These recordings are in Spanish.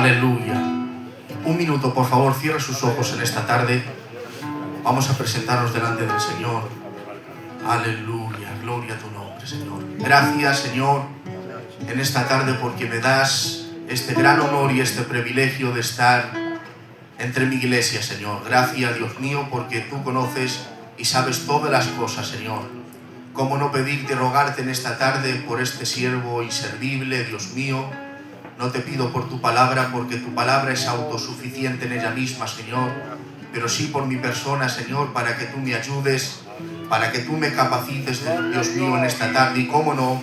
Aleluya. Un minuto, por favor, cierre sus ojos en esta tarde. Vamos a presentarnos delante del Señor. Aleluya, gloria a tu nombre, Señor. Gracias, Señor, en esta tarde porque me das este gran honor y este privilegio de estar entre mi iglesia, Señor. Gracias, Dios mío, porque tú conoces y sabes todas las cosas, Señor. Cómo no pedirte y rogarte en esta tarde por este siervo inservible, Dios mío. No te pido por tu palabra, porque tu palabra es autosuficiente en ella misma, Señor, pero sí por mi persona, Señor, para que tú me ayudes, para que tú me capacites, Dios mío, en esta tarde. Y cómo no,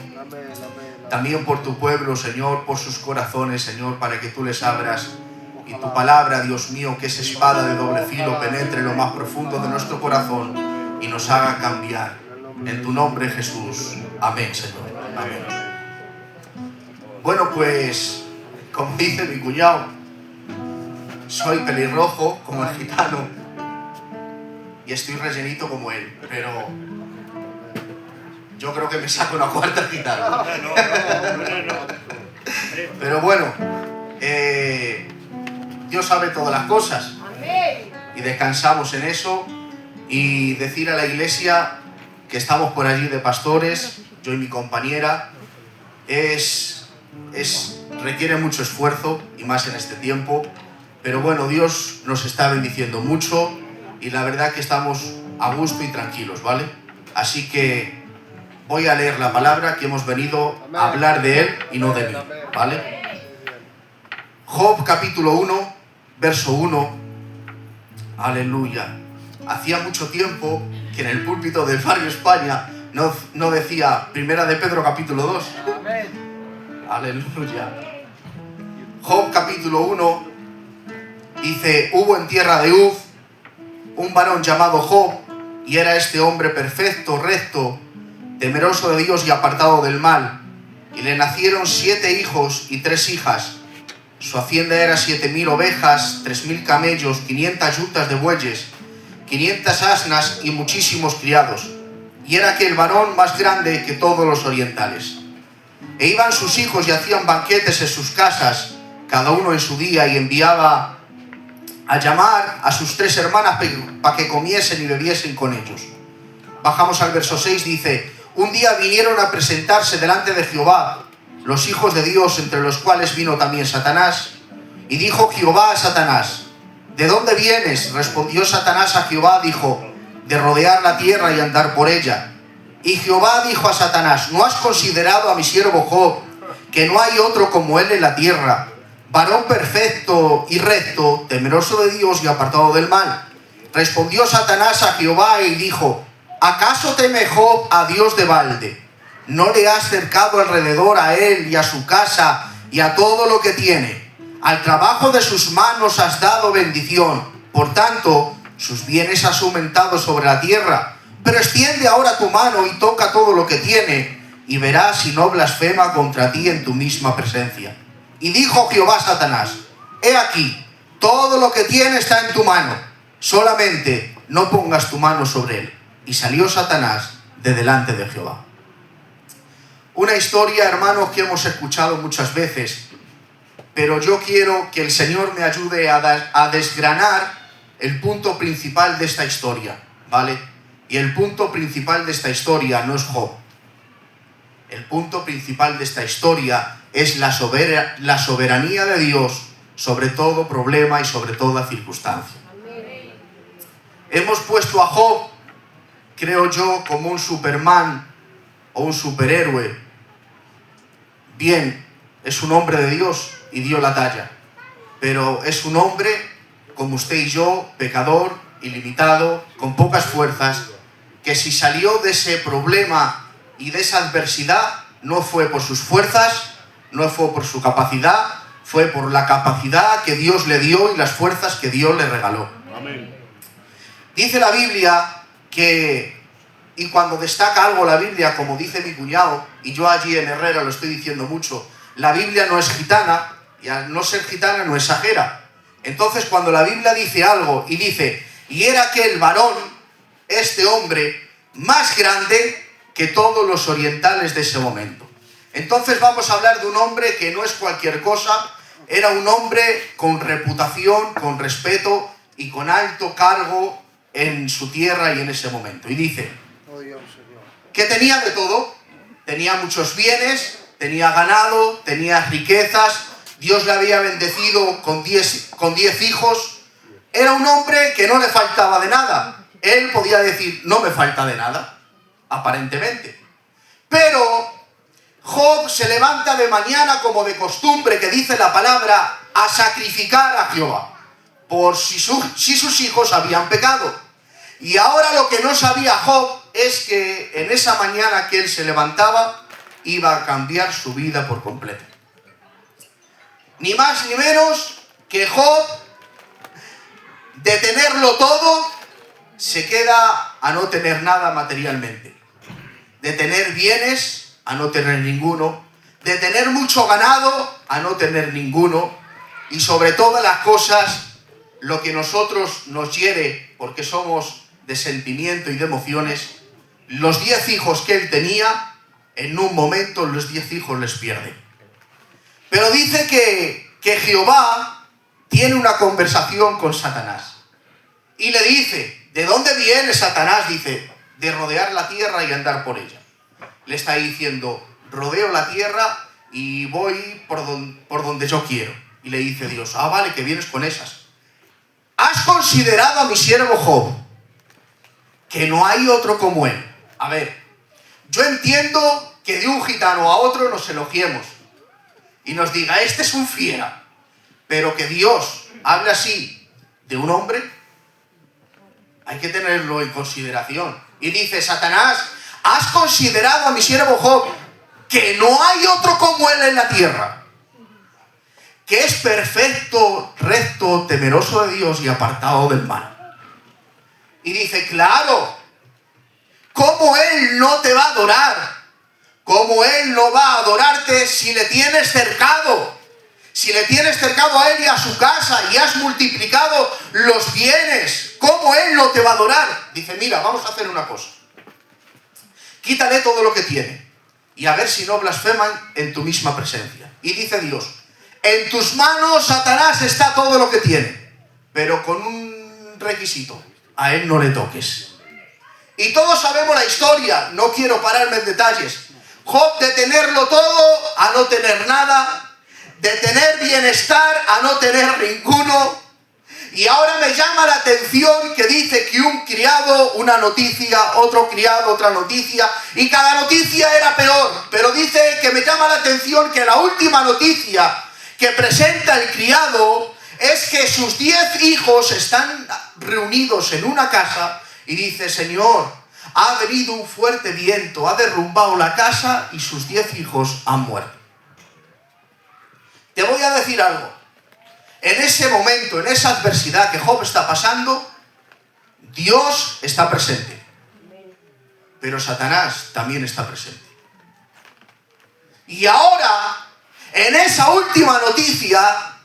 también por tu pueblo, Señor, por sus corazones, Señor, para que tú les abras y tu palabra, Dios mío, que es espada de doble filo, penetre en lo más profundo de nuestro corazón y nos haga cambiar. En tu nombre, Jesús. Amén, Señor. Amén. Bueno, pues, como dice mi cuñado, soy pelirrojo como el gitano y estoy rellenito como él, pero yo creo que me saco una cuarta gitana. Pero bueno, Dios sabe todas las cosas y descansamos en eso. Y decir a la iglesia que estamos por allí de pastores, yo y mi compañera, requiere mucho esfuerzo y más en este tiempo, pero bueno, Dios nos está bendiciendo mucho y la verdad que estamos a gusto y tranquilos, ¿vale? Así que voy a leer la palabra, que hemos venido a hablar de Él y no de mí, ¿vale? Job capítulo 1, verso 1. Aleluya. Hacía mucho tiempo que en el púlpito del barrio España no decía Primera de Pedro capítulo 2. Aleluya. Job capítulo 1 dice: hubo en tierra de Uz un varón llamado Job, y era este hombre perfecto, recto, temeroso de Dios y apartado del mal. Y le nacieron 7 hijos y 3 hijas. Su hacienda era 7.000 ovejas, 3.000 camellos, 500 yutas de bueyes, 500 asnas y muchísimos criados. Y era aquel varón más grande que todos los orientales. E iban sus hijos y hacían banquetes en sus casas, cada uno en su día, y enviaba a llamar a sus 3 hermanas para que comiesen y bebiesen con ellos. Bajamos al verso 6, dice: un día vinieron a presentarse delante de Jehová los hijos de Dios, entre los cuales vino también Satanás. Y dijo Jehová a Satanás: ¿de dónde vienes? Respondió Satanás a Jehová, dijo: de rodear la tierra y andar por ella. Y Jehová dijo a Satanás: ¿no has considerado a mi siervo Job, que no hay otro como él en la tierra, varón perfecto y recto, temeroso de Dios y apartado del mal? Respondió Satanás a Jehová y dijo: ¿acaso teme Job a Dios de balde? ¿No le has cercado alrededor a él y a su casa y a todo lo que tiene? Al trabajo de sus manos has dado bendición, por tanto sus bienes has aumentado sobre la tierra. Pero extiende ahora tu mano y toca todo lo que tiene, y verás si no blasfema contra ti en tu misma presencia. Y dijo Jehová a Satanás: he aquí, todo lo que tiene está en tu mano, solamente no pongas tu mano sobre él. Y salió Satanás de delante de Jehová. Una historia, hermanos, que hemos escuchado muchas veces, pero yo quiero que el Señor me ayude a desgranar el punto principal de esta historia, ¿vale? Y el punto principal de esta historia no es Job. El punto principal de esta historia es la soberanía de Dios sobre todo problema y sobre toda circunstancia. Hemos puesto a Job, creo yo, como un Superman o un superhéroe. Bien, es un hombre de Dios y dio la talla, pero es un hombre como usted y yo, pecador, ilimitado, con pocas fuerzas, que si salió de ese problema y de esa adversidad, no fue por sus fuerzas, no fue por su capacidad, fue por la capacidad que Dios le dio y las fuerzas que Dios le regaló. Amén. Dice la Biblia que, y cuando destaca algo la Biblia, como dice mi cuñado, y yo allí en Herrera lo estoy diciendo mucho, la Biblia no es gitana, y al no ser gitana no exagera. Entonces cuando la Biblia dice algo y dice: y era aquel varón, este hombre, más grande que todos los orientales de ese momento. Entonces vamos a hablar de un hombre que no es cualquier cosa, era un hombre con reputación, con respeto y con alto cargo en su tierra y en ese momento. Y dice que tenía de todo, tenía muchos bienes, tenía ganado, tenía riquezas, Dios le había bendecido con 10 hijos. Era un hombre que no le faltaba de nada. Él podía decir, no me falta de nada, aparentemente. Pero Job se levanta de mañana, como de costumbre, que dice la palabra, a sacrificar a Jehová, por si sus hijos habían pecado. Y ahora lo que no sabía Job es que en esa mañana que él se levantaba, iba a cambiar su vida por completo. Ni más ni menos que Job, de tenerlo todo, se queda a no tener nada materialmente. De tener bienes a no tener ninguno, de tener mucho ganado a no tener ninguno, y sobre todas las cosas, lo que nosotros nos hiere, porque somos de sentimiento y de emociones, los 10 hijos que él tenía, en un momento los 10 hijos les pierde. Pero dice que Jehová tiene una conversación con Satanás, y le dice, ¿de dónde viene Satanás? Dice, de rodear la tierra y andar por ella. Le está diciendo, rodeo la tierra y voy por donde yo quiero. Y le dice Dios, vale, que vienes con esas. ¿Has considerado a mi siervo Job? Que no hay otro como él. A ver, yo entiendo que de un gitano a otro nos elogiemos y nos diga, este es un fiera. Pero que Dios hable así de un hombre, hay que tenerlo en consideración. Y dice, Satanás, ¿has considerado a mi siervo Job? Que no hay otro como él en la tierra, que es perfecto, recto, temeroso de Dios y apartado del mal. Y dice, claro, ¿cómo él no te va a adorar? ¿Cómo él no va a adorarte si le tienes cercado? Si le tienes cercado a él y a su casa y has multiplicado los bienes, ¿cómo él no te va a adorar? Dice, mira, vamos a hacer una cosa. Quítale todo lo que tiene y a ver si no blasfeman en tu misma presencia. Y dice Dios, en tus manos, Satanás, está todo lo que tiene, pero con un requisito, a él no le toques. Y todos sabemos la historia, no quiero pararme en detalles. Job, de tenerlo todo a no tener nada, de tener bienestar a no tener ninguno. Y ahora me llama la atención que dice que un criado, una noticia, otro criado, otra noticia, y cada noticia era peor. Pero dice que me llama la atención que la última noticia que presenta el criado es que sus 10 hijos están reunidos en una casa y dice, Señor, ha venido un fuerte viento, ha derrumbado la casa y sus 10 hijos han muerto. Te voy a decir algo. En ese momento, en esa adversidad que Job está pasando, Dios está presente. Pero Satanás también está presente. Y ahora, en esa última noticia,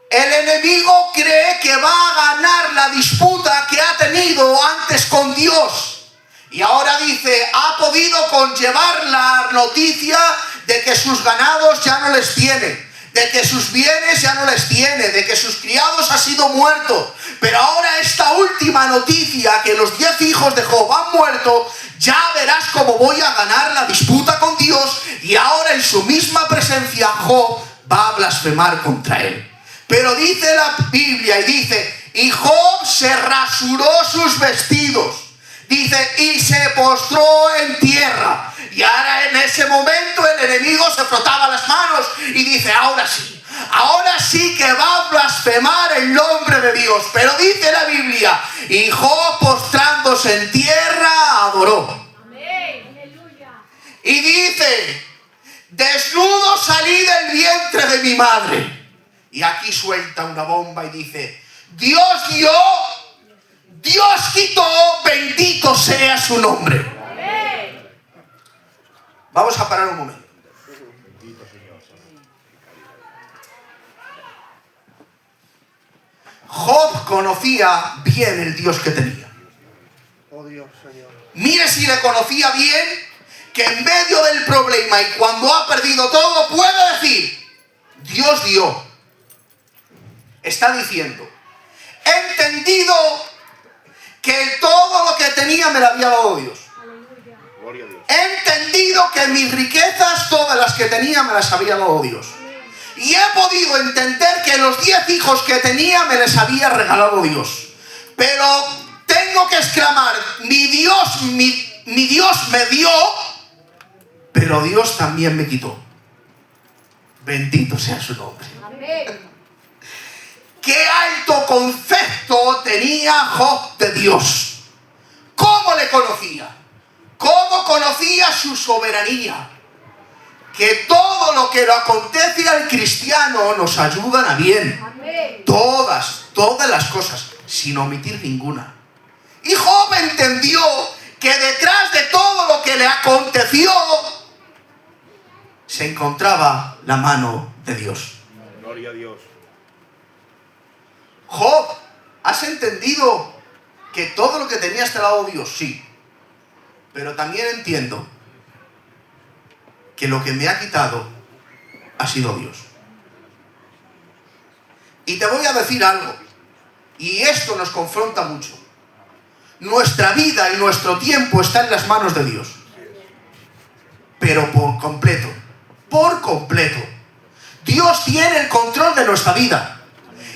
el enemigo cree que va a ganar la disputa que ha tenido antes con Dios. Y ahora dice, ha podido conllevar la noticia de que sus ganados ya no les tiene, de que sus bienes ya no les tiene, de que sus criados han sido muertos. Pero ahora esta última noticia, que los 10 hijos de Job han muerto, ya verás cómo voy a ganar la disputa con Dios. Y ahora en su misma presencia Job va a blasfemar contra él. Pero dice la Biblia y dice, y Job se rasuró sus vestidos. Dice, y se postró en tierra. Y ahora en ese momento el enemigo se frotaba las manos y dice, ahora sí que va a blasfemar el nombre de Dios. Pero dice la Biblia, y Job postrándose en tierra adoró. Y dice, desnudo salí del vientre de mi madre. Y aquí suelta una bomba y dice, Dios dio, Dios quitó, bendito sea su nombre. Vamos a parar un momento. Job conocía bien el Dios que tenía. Mire si le conocía bien, que en medio del problema y cuando ha perdido todo, puede decir, Dios dio, está diciendo: he entendido que todo lo que tenía me lo había dado Dios. He entendido que mis riquezas, todas las que tenía, me las había dado Dios. Y he podido entender que los 10 hijos que tenía me les había regalado Dios. Pero tengo que exclamar: mi Dios me dio, pero Dios también me quitó. Bendito sea su nombre. Amén. Qué alto concepto tenía Job de Dios. ¿Cómo le conocía? ¿Cómo conocía su soberanía? Que todo lo que le acontece al cristiano nos ayudan a bien. Amén. Todas las cosas, sin omitir ninguna. Y Job entendió que detrás de todo lo que le aconteció se encontraba la mano de Dios. Gloria a Dios. Job, ¿has entendido que todo lo que tenías te lo ha dado Dios? Sí. Pero también entiendo que lo que me ha quitado ha sido Dios. Y te voy a decir algo, y esto nos confronta mucho. Nuestra vida y nuestro tiempo está en las manos de Dios. Pero por completo. Por completo. Dios tiene el control de nuestra vida.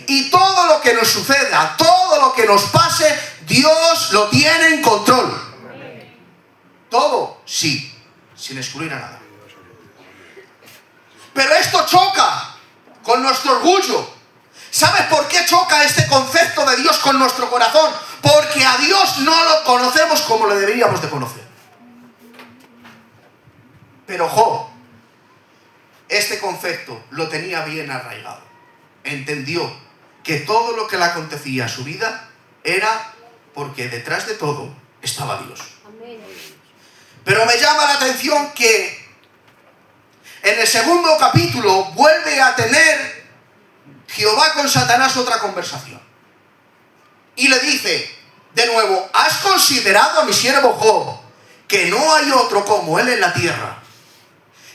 Y todo lo que nos suceda, todo lo que nos pase, Dios lo tiene en control. Todo, sí, sin excluir a nada. Pero esto choca con nuestro orgullo. ¿Sabes por qué choca este concepto de Dios con nuestro corazón? Porque a Dios no lo conocemos como le deberíamos de conocer. Pero Job, este concepto lo tenía bien arraigado. Entendió que todo lo que le acontecía a su vida era porque detrás de todo estaba Dios. Amén. Pero me llama la atención que en el segundo capítulo vuelve a tener Jehová con Satanás otra conversación. Y le dice de nuevo: ¿has considerado a mi siervo Job, que no hay otro como él en la tierra,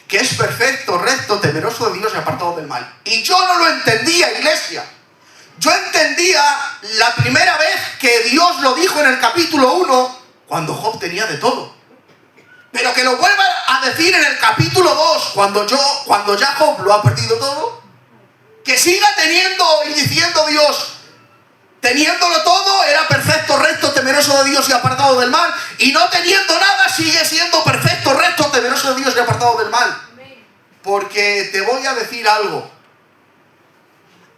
que es perfecto, recto, temeroso de Dios y apartado del mal? Y yo no lo entendía, iglesia. Yo entendía la primera vez que Dios lo dijo en el capítulo 1, cuando Job tenía de todo. Pero que lo vuelva a decir en el capítulo 2, cuando ya Job lo ha perdido todo. Que siga teniendo y diciendo Dios, teniéndolo todo, era perfecto, recto, temeroso de Dios y apartado del mal. Y no teniendo nada, sigue siendo perfecto, recto, temeroso de Dios y apartado del mal. Porque te voy a decir algo.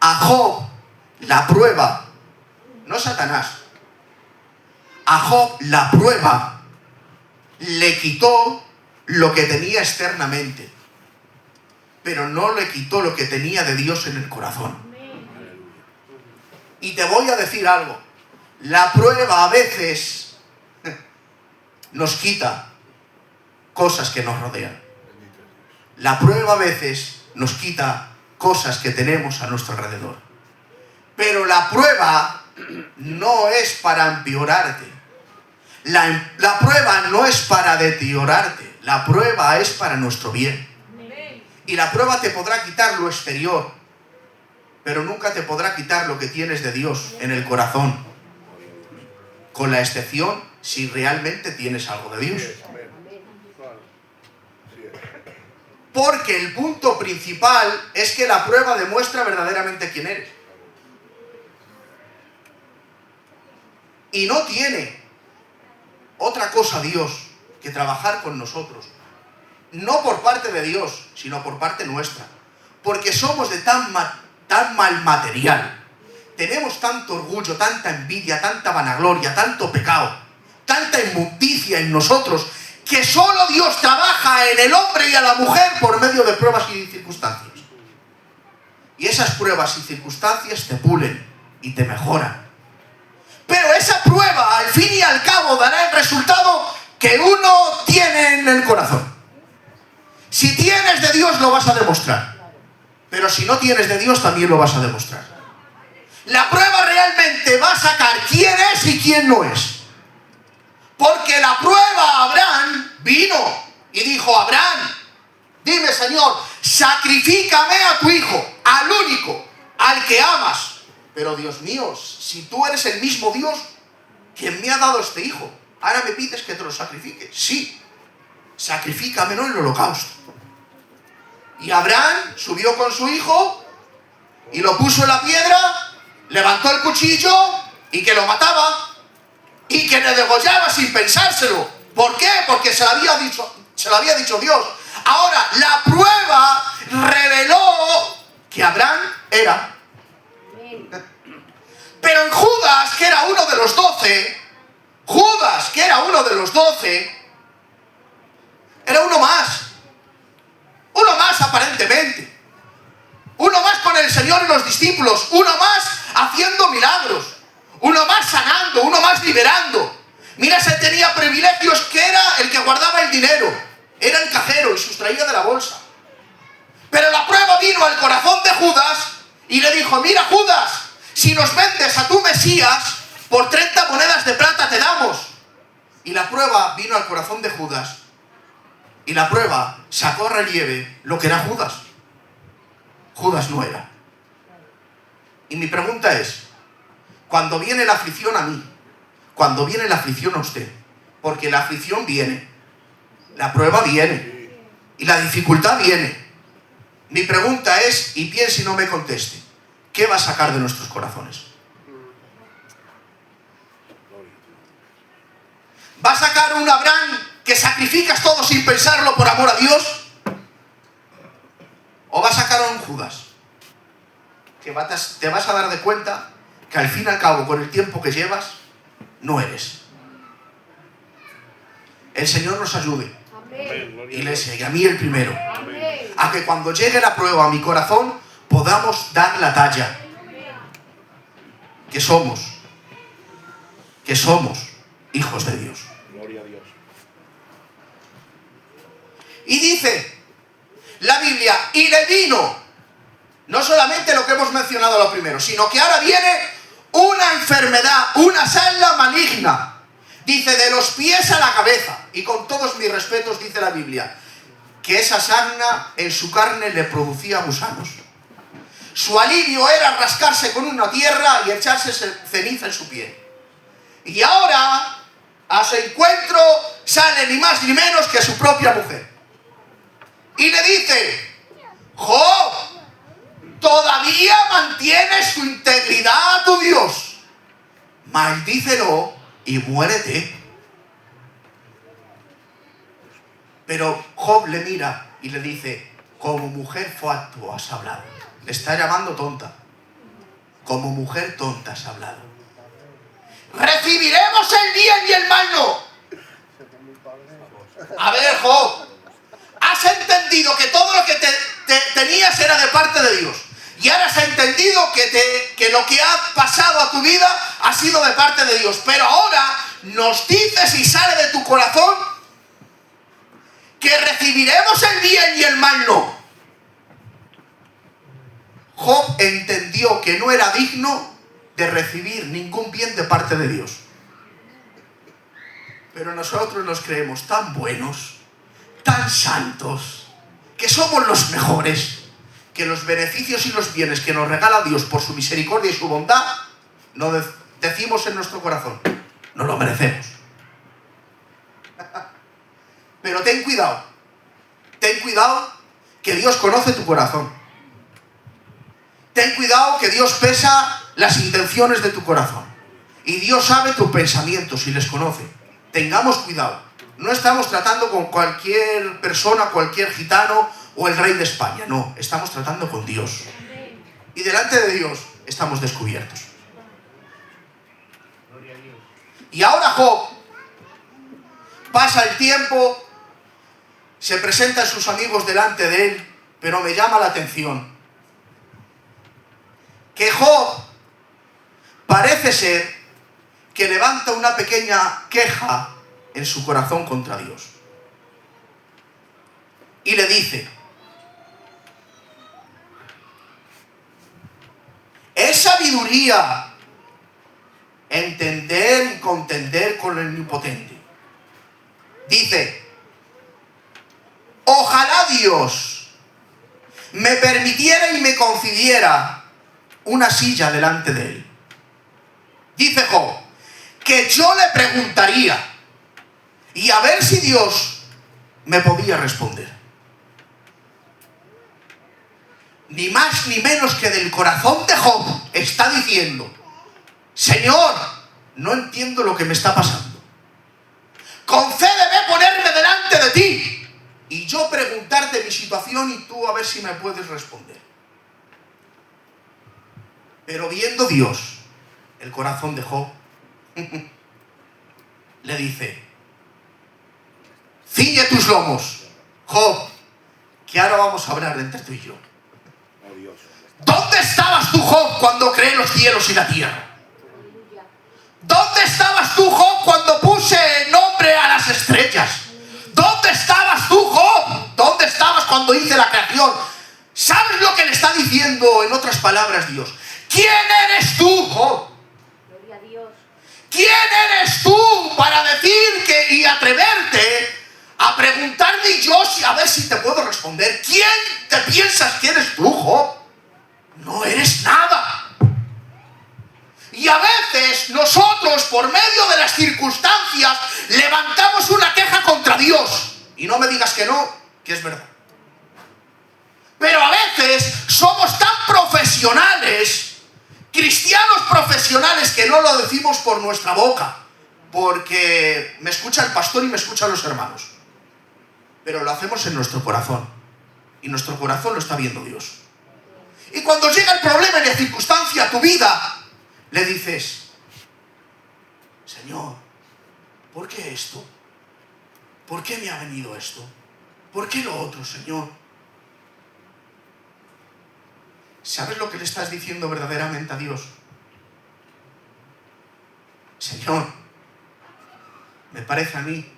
A Job la prueba, no Satanás, a Job la prueba le quitó lo que tenía externamente, pero no le quitó lo que tenía de Dios en el corazón. Y te voy a decir algo. La prueba a veces nos quita cosas que nos rodean. La prueba a veces nos quita cosas que tenemos a nuestro alrededor. Pero la prueba no es para empeorarte. La prueba no es para deteriorarte. La prueba es para nuestro bien. Y la prueba te podrá quitar lo exterior, pero nunca te podrá quitar lo que tienes de Dios en el corazón. Con la excepción si realmente tienes algo de Dios. Porque el punto principal es que la prueba demuestra verdaderamente quién eres. Y no tiene otra cosa Dios que trabajar con nosotros. No por parte de Dios, sino por parte nuestra. Porque somos de tan mal material. Tenemos tanto orgullo, tanta envidia, tanta vanagloria, tanto pecado, tanta inmundicia en nosotros, que solo Dios trabaja en el hombre y a la mujer por medio de pruebas y circunstancias. Y esas pruebas y circunstancias te pulen y te mejoran. Pero esa prueba, al fin y al cabo, dará el resultado que uno tiene en el corazón. Si tienes de Dios, lo vas a demostrar. Pero si no tienes de Dios, también lo vas a demostrar. La prueba realmente va a sacar quién es y quién no es. Porque la prueba, Abraham vino y dijo: Abraham, dime, Señor, sacrifícame a tu hijo, al único, al que amas. pero Dios mío, si tú eres el mismo Dios quien me ha dado este hijo, ahora me pides que te lo sacrifique. Sí, sacrifícamelo en el holocausto. Y Abraham subió con su hijo y lo puso en la piedra, levantó el cuchillo y que lo mataba y que le degollaba sin pensárselo. ¿Por qué? Porque se lo había dicho Dios. Ahora, la prueba reveló que Abraham era. Pero en Judas, que era uno de los 12, era uno más. Uno más aparentemente. Uno más con el Señor y los discípulos. Uno más haciendo milagros. Uno más sanando. Uno más liberando. Mira, se tenía privilegios, que era el que guardaba el dinero. Era el cajero y sustraía de la bolsa. Pero la prueba vino al corazón de Judas y le dijo: mira, Judas, si nos vendes a tu Mesías, por 30 monedas de plata te damos. Y la prueba vino al corazón de Judas. Y la prueba sacó a relieve lo que era Judas. Judas no era. Y mi pregunta es, cuando viene la aflicción a mí, cuando viene la aflicción a usted, porque la aflicción viene, la prueba viene, y la dificultad viene. Mi pregunta es, y piense y no me conteste, ¿qué va a sacar de nuestros corazones? ¿Va a sacar un Abraham que sacrificas todo sin pensarlo por amor a Dios? ¿O va a sacar a un Judas que te vas a dar de cuenta que al fin y al cabo, con el tiempo que llevas, no eres? El Señor nos ayude, Iglesia, y a mí el primero, a que cuando llegue la prueba a mi corazón podamos dar la talla que somos hijos de Dios. Gloria a Dios. Y dice la Biblia, y le vino no solamente lo que hemos mencionado lo primero, sino que ahora viene una enfermedad, una sarna maligna. Dice, de los pies a la cabeza. Y con todos mis respetos, dice la Biblia, que esa sarna en su carne le producía gusanos. Su alivio era rascarse con una tierra y echarse ceniza en su piel. Y ahora, a su encuentro, sale ni más ni menos que su propia mujer. Y le dice, Job, ¿todavía mantienes tu integridad a tu Dios? Maldícelo y muérete. Pero Job le mira y le dice, como mujer fatuo has hablado. Le está llamando tonta. Como mujer tonta has hablado. ¿Recibiremos el bien y el mal no? A ver, Job, has entendido que todo lo que tenías era de parte de Dios. Y ahora has entendido que lo que ha pasado a tu vida ha sido de parte de Dios. Pero ahora nos dices y sale de tu corazón que recibiremos el bien y el mal no. Job entendió que no era digno de recibir ningún bien de parte de Dios. Pero nosotros nos creemos tan buenos, tan santos, que somos los mejores, que los beneficios y los bienes que nos regala Dios por su misericordia y su bondad, no decimos en nuestro corazón, no lo merecemos. Pero ten cuidado que Dios conoce tu corazón. Ten cuidado que Dios pesa las intenciones de tu corazón. Y Dios sabe tus pensamientos y les conoce. Tengamos cuidado. No estamos tratando con cualquier persona, cualquier gitano o el rey de España. No, estamos tratando con Dios. Y delante de Dios estamos descubiertos. Y ahora Job pasa el tiempo, se presentan sus amigos delante de él, pero me llama la atención que Job parece ser que levanta una pequeña queja en su corazón contra Dios. Y le dice, ¿es sabiduría entender y contender con el Omnipotente? Dice, ojalá Dios me permitiera y me concediera una silla delante de él. Dice Job, que yo le preguntaría y a ver si Dios me podía responder. Ni más ni menos que del corazón de Job está diciendo: Señor, no entiendo lo que me está pasando. Concédeme ponerme delante de ti y yo preguntarte mi situación y tú a ver si me puedes responder. Pero viendo Dios el corazón de Job, le dice: ciñe tus lomos, Job, que ahora vamos a hablar entre tú y yo. ¿Dónde estabas tú, Job, cuando creé los cielos y la tierra? ¿Dónde estabas tú, Job, cuando puse nombre a las estrellas? ¿Dónde estabas tú, Job? ¿Dónde estabas cuando hice la creación? ¿Sabes lo que le está diciendo en otras palabras Dios? ¿Quién eres tú, Job? Gloria a Dios. ¿Quién eres tú para decir que y atreverte a preguntarme yo a ver si te puedo responder? ¿Quién te piensas que eres tú, Job? No eres nada. Y a veces nosotros, por medio de las circunstancias, levantamos una queja contra Dios. Y no me digas que no, que es verdad. Pero a veces somos tan profesionales, cristianos profesionales, que no lo decimos por nuestra boca, porque me escucha el pastor y me escuchan los hermanos. Pero lo hacemos en nuestro corazón. Y nuestro corazón lo está viendo Dios. Y cuando llega el problema y la circunstancia a tu vida, le dices: Señor, ¿por qué esto? ¿Por qué me ha venido esto? ¿Por qué lo otro, Señor? ¿Sabes lo que le estás diciendo verdaderamente a Dios? Señor, me parece a mí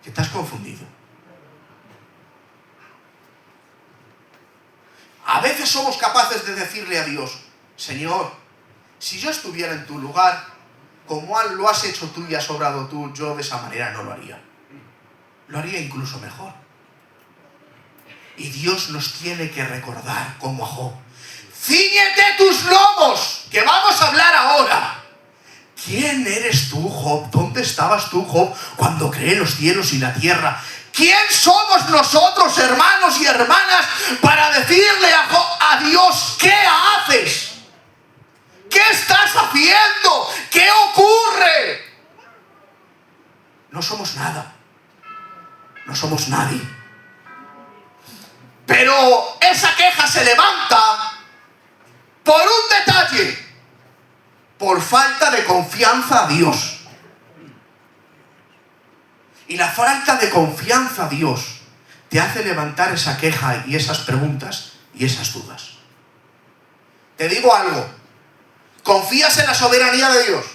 que te has confundido. A veces somos capaces de decirle a Dios: Señor, si yo estuviera en tu lugar, como lo has hecho tú y has obrado tú, yo de esa manera no lo haría. Lo haría incluso mejor. Y Dios nos tiene que recordar, como a Job: cíñete tus lomos, que vamos a hablar ahora. ¿Quién eres tú, Job? ¿Dónde estabas tú, Job, cuando creé los cielos y la tierra? ¿Quién somos nosotros, hermanos y hermanas, para decirle a Dios: ¿qué haces? ¿Qué estás haciendo? ¿Qué ocurre? No somos nada. No somos nadie. Pero esa queja se levanta por un detalle: por falta de confianza a Dios. Y la falta de confianza a Dios te hace levantar esa queja y esas preguntas y esas dudas. Te digo algo: ¿confías en la soberanía de Dios?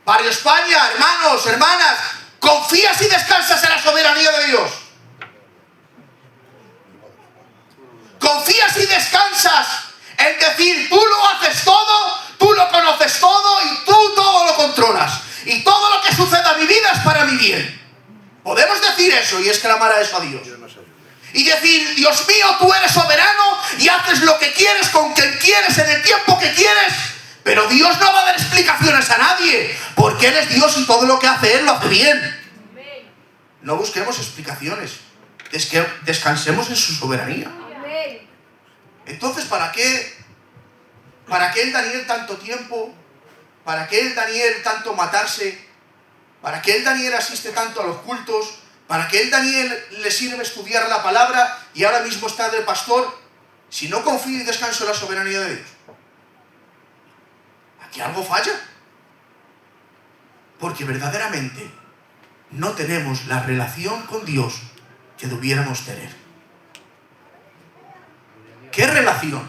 Barrio España, hermanos, hermanas, ¿confías y descansas en la soberanía de Dios? ¿Confías y descansas en decir: tú lo haces todo, tú lo conoces todo y tú todo lo controlas, y todo lo que suceda en mi vida es para mi bien? Podemos decir eso y exclamar a eso a Dios. Y decir: Dios mío, tú eres soberano y haces lo que quieres, con quien quieres, en el tiempo que quieres. Pero Dios no va a dar explicaciones a nadie, porque Él es Dios y todo lo que hace Él lo hace bien. No busquemos explicaciones. Descansemos en su soberanía. Entonces, ¿para qué el Daniel tanto tiempo? ¿Para qué el Daniel tanto matarse? ¿Para qué el Daniel asiste tanto a los cultos? ¿Para qué el Daniel le sirve estudiar la palabra y ahora mismo está de pastor? Si no confío y descanso en la soberanía de Dios. Aquí algo falla. Porque verdaderamente no tenemos la relación con Dios que debiéramos tener. ¿Qué relación?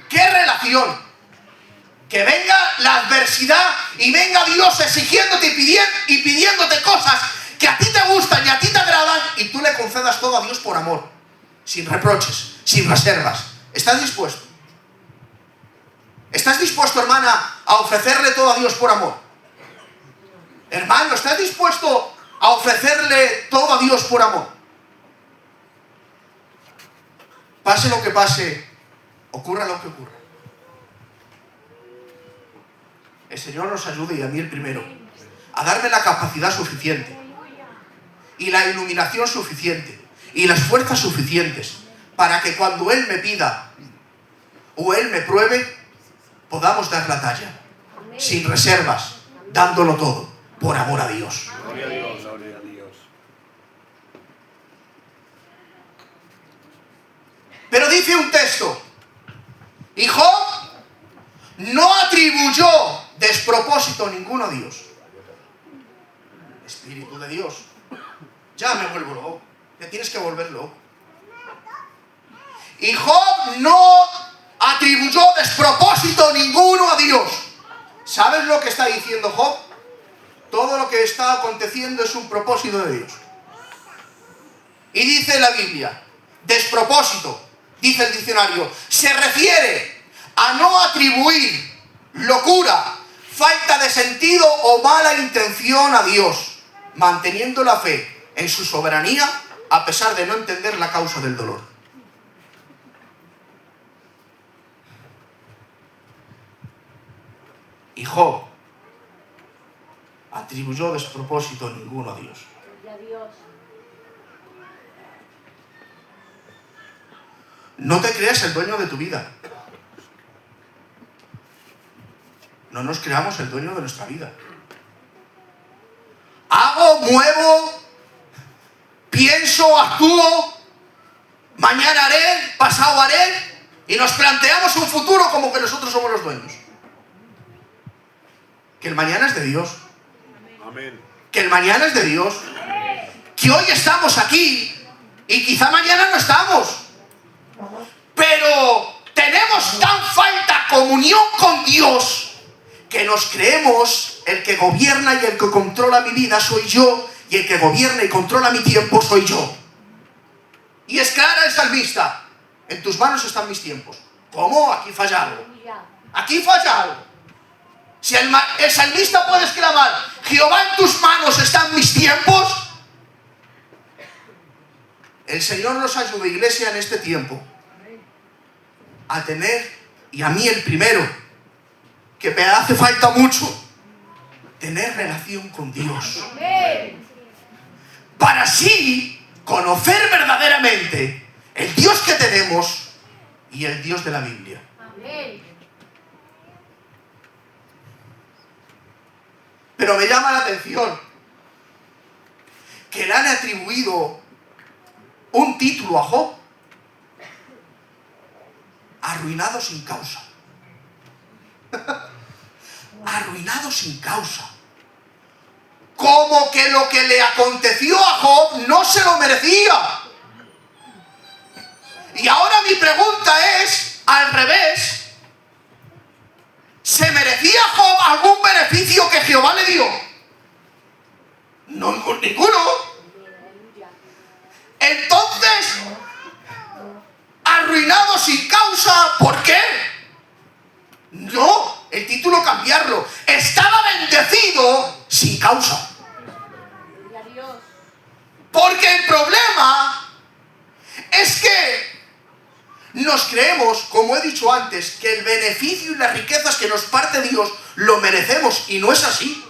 ¿Qué relación? Que venga la adversidad y venga Dios exigiéndote y pidiéndote cosas que a ti te gustan y a ti te agradan, y tú le concedas todo a Dios por amor, sin reproches, sin reservas. ¿Estás dispuesto? ¿Estás dispuesto, hermana, a ofrecerle todo a Dios por amor? Hermano, ¿estás dispuesto a ofrecerle todo a Dios por amor? pase lo que pase, ocurra lo que ocurra, el Señor nos ayude, y a mí el primero, a darme la capacidad suficiente y la iluminación suficiente y las fuerzas suficientes para que cuando Él me pida o Él me pruebe, podamos dar la talla, sin reservas, dándolo todo, por amor a Dios. Gloria a Dios, gloria a Dios. Pero dice un texto, y Job no atribuyó despropósito ninguno a Dios. Espíritu de Dios, ya me vuelvo loco, te tienes que volver loco. Y Job no atribuyó despropósito ninguno a Dios. ¿Sabes lo que está diciendo Job? Todo lo que está aconteciendo es un propósito de Dios. Y dice la Biblia, despropósito, dice el diccionario, se refiere a no atribuir locura, falta de sentido o mala intención a Dios, manteniendo la fe en su soberanía a pesar de no entender la causa del dolor. Y Job atribuyó despropósito ninguno a Dios. No te creas el dueño de tu vida. No nos creamos el dueño de nuestra vida. Hago, muevo, pienso, actúo, mañana haré, pasado haré, y nos planteamos un futuro como que nosotros somos los dueños. Que el mañana es de Dios. Amén. Que el mañana es de Dios. Que hoy estamos aquí y quizá mañana no estamos. Pero tenemos tan falta comunión con Dios que nos creemos el que gobierna y el que controla mi vida soy yo, y el que gobierna y controla mi tiempo soy yo. Y es clara el salmista, en tus manos están mis tiempos. ¿Cómo? Aquí falla algo. Aquí falla algo. Si el salmista puede exclamar, Jehová, en tus manos están mis tiempos, el Señor nos ayude, iglesia, en este tiempo a tener, y a mí el primero, que me hace falta mucho, tener relación con Dios. Para así conocer verdaderamente el Dios que tenemos y el Dios de la Biblia. Pero me llama la atención que le han atribuido un título a Job: arruinado sin causa. Arruinado sin causa. Como que lo que le aconteció a Job no se lo merecía. Y ahora mi pregunta es, al revés, ¿se merecía Job algún beneficio que Jehová le dio? No, ninguno. Entonces, arruinado sin causa, ¿por qué? No, el título cambiarlo. Estaba bendecido sin causa. Porque el problema es que nos creemos, como he dicho antes, que el beneficio y las riquezas que nos parte Dios lo merecemos, y no es así.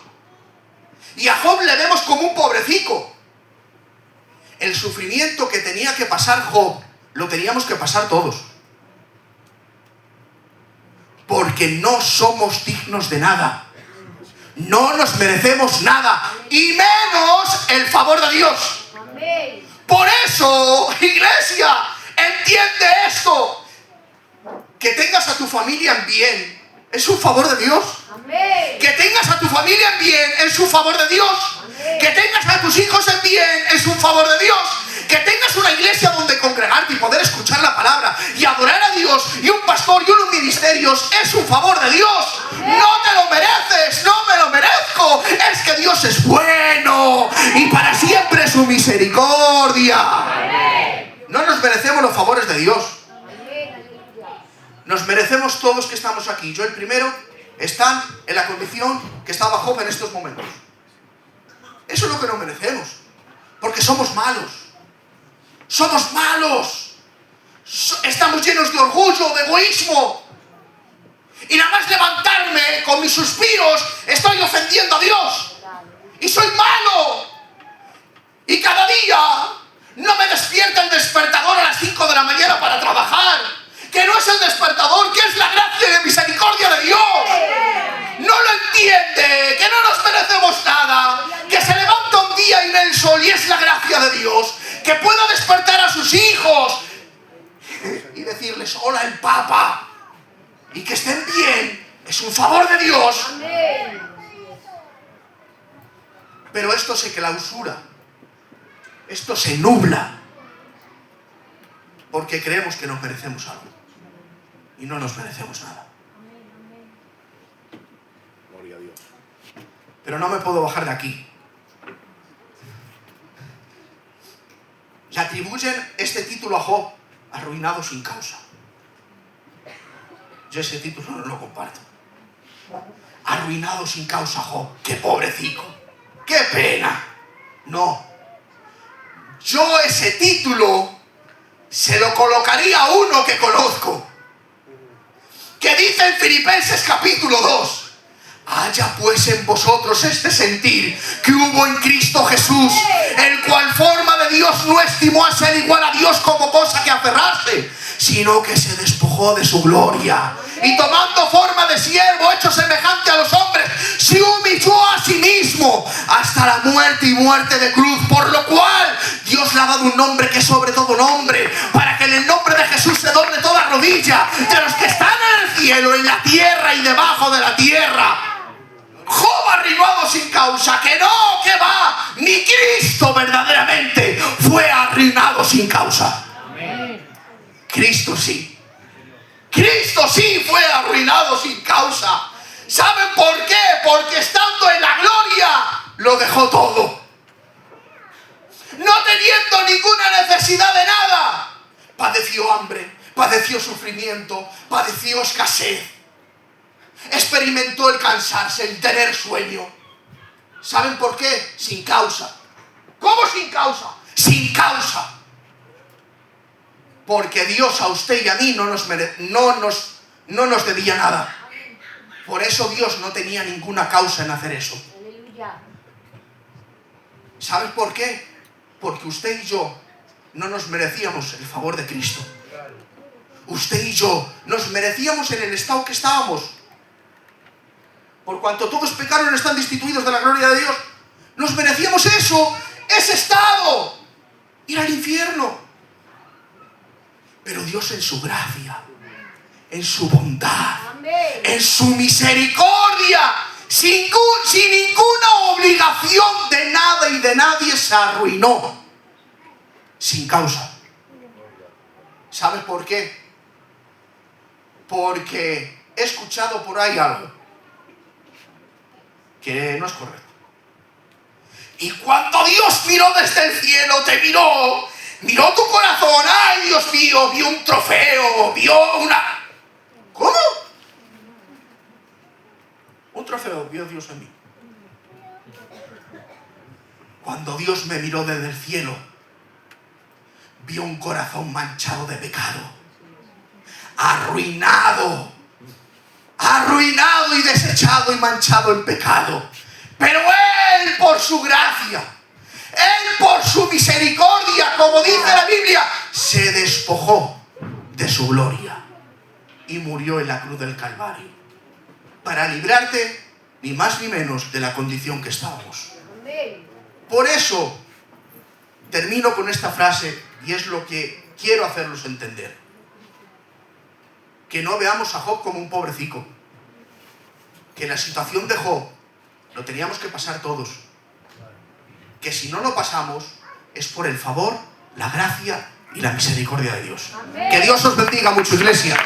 Y a Job le vemos como un pobrecico. El sufrimiento que tenía que pasar Job lo teníamos que pasar todos. Porque no somos dignos de nada. No nos merecemos nada. Y menos el favor de Dios. Por eso, iglesia, entiende esto. Que tengas a tu familia en bien es un favor de Dios. Que tengas a tu familia en bien es un favor de Dios. Que tengas a tus hijos en bien es un favor de Dios. Que tengas una iglesia donde congregarte y poder escuchar la palabra y adorar a Dios, y un pastor y unos ministerios, es un favor de Dios. No te lo mereces, no me lo merezco. Es que Dios es bueno y para siempre su misericordia. No nos merecemos los favores de Dios. Nos merecemos todos que estamos aquí. Yo el primero, están en la condición que estaba Job en estos momentos. Eso es lo que nos merecemos. Porque somos malos. Somos malos. estamos llenos de orgullo, de egoísmo. Y nada más levantarme con mis suspiros, estoy ofendiendo a Dios. Y soy malo. Y cada día no me despierta el despertador a las 5 de la mañana para trabajar. Que no es el despertador, que es la gracia y la misericordia de Dios. No lo entiende, que no nos merecemos nada. Que se levanta un día y ve el sol y es la gracia de Dios. Que pueda despertar a sus hijos y decirles, hola el Papa. Y que estén bien, es un favor de Dios. Pero esto se clausura, esto se nubla, porque creemos que nos merecemos algo. Y no nos merecemos nada. Gloria a Dios. Pero no me puedo bajar de aquí. Le atribuyen este título a Job, arruinado sin causa. Yo ese título no lo comparto. Arruinado sin causa, Job. ¡Qué pobrecito! ¡Qué pena! No. Yo ese título se lo colocaría a uno que conozco. Que dice en Filipenses capítulo 2. Haya pues en vosotros este sentir que hubo en Cristo Jesús, el cual forma de Dios no estimó a ser igual a Dios como cosa que aferrarse, sino que se despojó de su gloria. Y tomando forma de siervo, hecho semejante a los hombres, se humilló a sí mismo hasta la muerte y muerte de cruz. Por lo cual Dios le ha dado un nombre que es sobre todo nombre, para que en el nombre de Jesús se doble toda rodilla de los que están en el cielo, en la tierra y debajo de la tierra. Job arruinado sin causa, que no, que va, ni Cristo verdaderamente fue arruinado sin causa. Cristo sí. Cristo sí fue arruinado sin causa. ¿Saben por qué? Porque estando en la gloria lo dejó todo. No teniendo ninguna necesidad de nada. Padeció hambre, padeció sufrimiento, padeció escasez. Experimentó el cansarse, el tener sueño. ¿Saben por qué? Sin causa. ¿Cómo sin causa? Sin causa. Porque Dios a usted y a mí no nos debía nada. Por eso Dios no tenía ninguna causa en hacer eso. ¿Sabes por qué? Porque usted y yo no nos merecíamos el favor de Cristo. Usted y yo nos merecíamos en el estado que estábamos. Por cuanto todos pecaron y están destituidos de la gloria de Dios, nos merecíamos eso, ese estado, ir al infierno. Pero Dios en su gracia, en su bondad, en su misericordia, sin ninguna obligación de nada y de nadie, se arruinó sin causa. ¿Sabes por qué? Porque he escuchado por ahí algo que no es correcto. Y cuando Dios miró desde el cielo, te miró tu corazón. ¡Ay, Dios mío! Vio un trofeo, vio una... ¿Cómo? Un trofeo vio Dios en mí. Cuando Dios me miró desde el cielo, vio un corazón manchado de pecado, arruinado y desechado y manchado en pecado. Pero Él, por su gracia, Él por su misericordia, como dice la Biblia, se despojó de su gloria y murió en la cruz del Calvario para librarte ni más ni menos de la condición que estábamos. Por eso termino con esta frase, y es lo que quiero hacerlos entender. Que no veamos a Job como un pobrecico. Que la situación de Job lo teníamos que pasar todos. Que si no lo pasamos es por el favor, la gracia y la misericordia de Dios. Que Dios os bendiga mucho, iglesia.